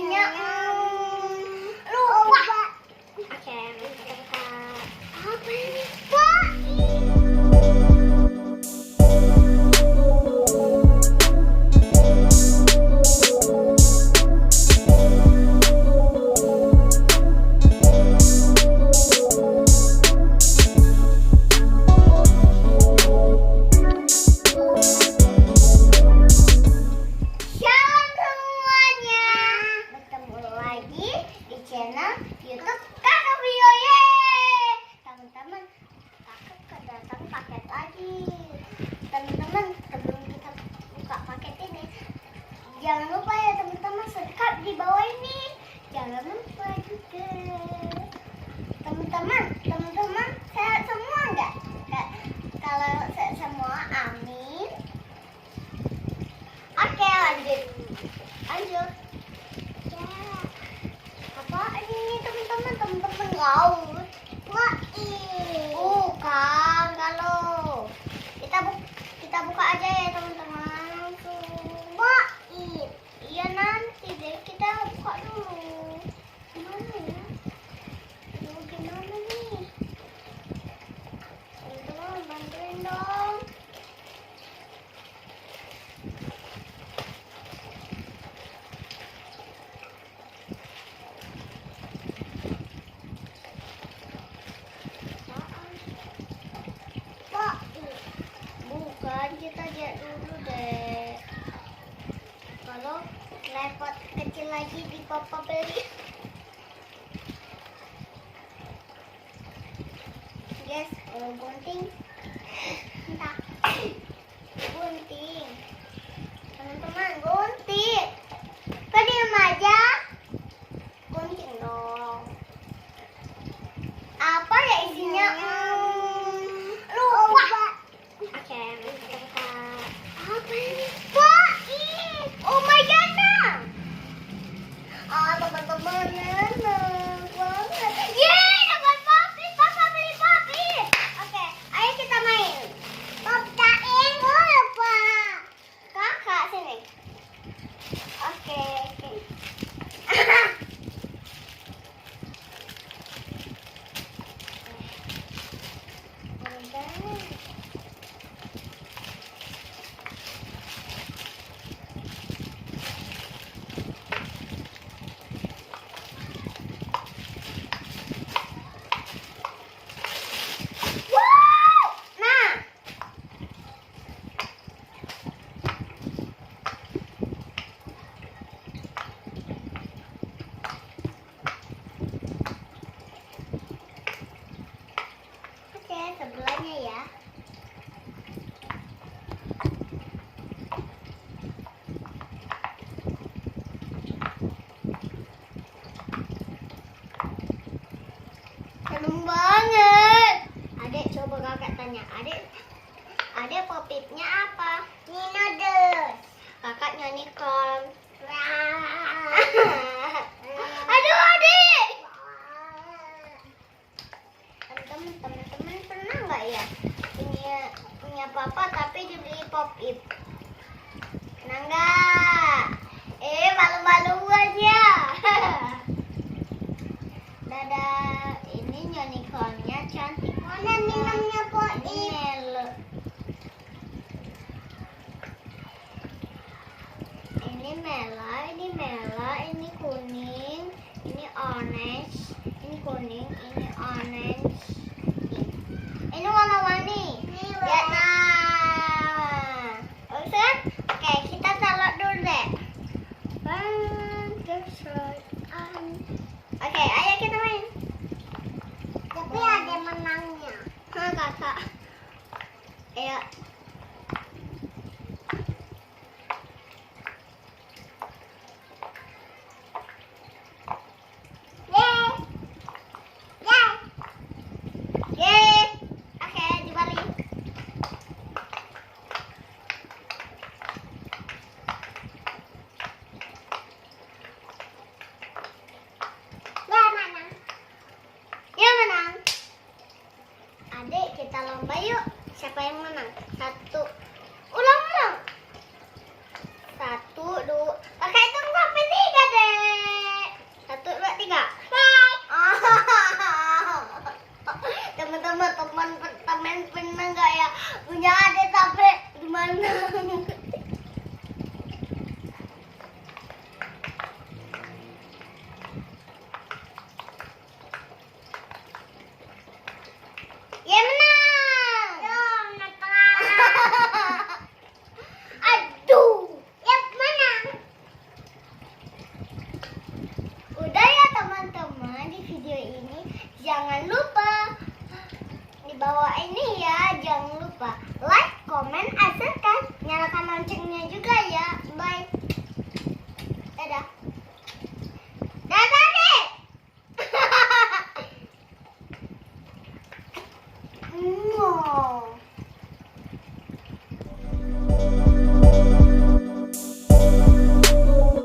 isinya lupa. Oke, kita buka. Apa ini? Wah. Channel YouTube Kakak Vio. Teman-teman, kakak kedatang paket lagi. Teman-teman, sebelum kita buka paket ini, jangan lupa ya teman-teman, subscribe di bawah ini. Jangan lupa juga. Teman-teman sehat semua enggak? Kalau sehat semua, amin. Oke, lanjut. Apaan ini teman-teman gaul? Wah, bukan kalau kita buka aja ya teman-teman langsung. Wah, iya nanti deh kita buka dulu. Gimana ya? Gimana nih? Teman-teman bantuin dong. Kita lihat dulu deh. Kalau repot kecil lagi di papa beli. Yes, gunting. Entah. Gunting. Teman-teman, gunting. Kok diam aja? Gunting dong. Apa ya isinya? Lupa. Oke, kita buka. Apa ini? Wah, oh my god, teman-teman, enak banget. Yeay, dapat papi, papa beli papi. Oke, ayo kita main. Poptain dulu, Pak. Kakak sini. Oke. Sebelahnya ya. Seneng banget. Adek coba kakak tanya. Adek popitnya apa? Ninodes. Kakak nyanyi kon. Aduh adek. Teman-teman pernah nggak ya punya papa tapi dibeli pop-it? Pernah nggak? Malu-maluan ya. Dadah, ini unicornnya cantik. Mana minumnya pop-it? Ini Mela, ini kuning, ini orange, ini kuning, ini orange.